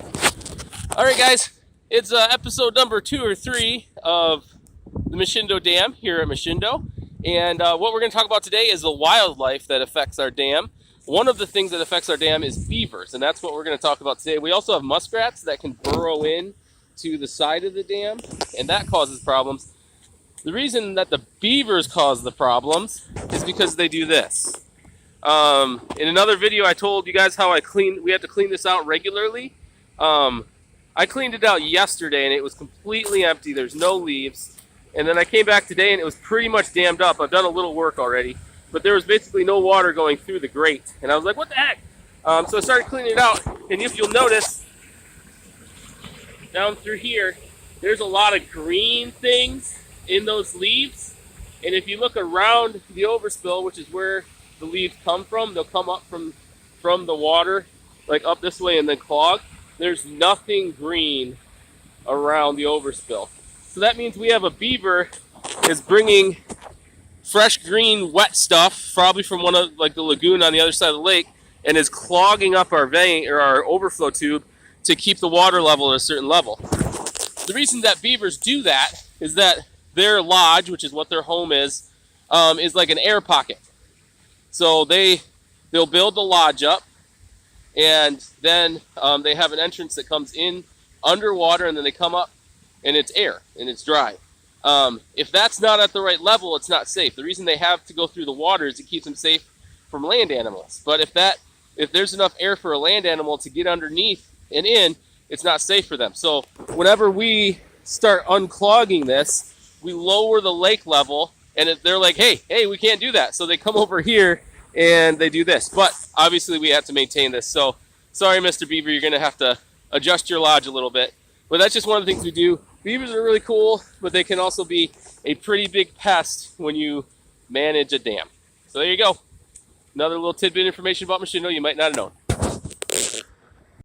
All right, guys, it's episode number 2 or 3 of the Mashindo Dam here at Mashindo. And what we're going to talk about today is the wildlife that affects our dam. One of the things that affects our dam is beavers, and that's what we're going to talk about today. We also have muskrats that can burrow in to the side of the dam, and that causes problems. The reason that the beavers cause the problems is because they do this. In another video, I told you guys how we had to clean this out regularly. I cleaned it out yesterday and it was completely empty. There's no leaves. And then I came back today and it was pretty much dammed up. I've done a little work already, but there was basically no water going through the grate. And I was like, what the heck? So I started cleaning it out. And if you'll notice, down through here, there's a lot of green things in those leaves. And if you look around the overspill, which is where the leaves come from, they'll come up from the water, like up this way and then clog. There's nothing green around the overspill. So that means we have a beaver is bringing fresh green wet stuff, probably from one of like the lagoon on the other side of the lake, and is clogging up our vein or our overflow tube to keep the water level at a certain level. The reason that beavers do that is that their lodge, which is what their home is like an air pocket. So they'll build the lodge up, and then they have an entrance that comes in underwater, and then they come up, and it's air, and it's dry. If that's not at the right level, it's not safe. The reason they have to go through the water is it keeps them safe from land animals. But if there's enough air for a land animal to get underneath and in, it's not safe for them. So whenever we start unclogging this, we lower the lake level, and they're like, hey, we can't do that. So they come over here and they do this. But obviously we have to maintain this. So sorry, Mr. Beaver, you're going to have to adjust your lodge a little bit. But that's just one of the things we do. Beavers are really cool, but they can also be a pretty big pest when you manage a dam. So there you go. Another little tidbit of information about Mashindo you might not have known.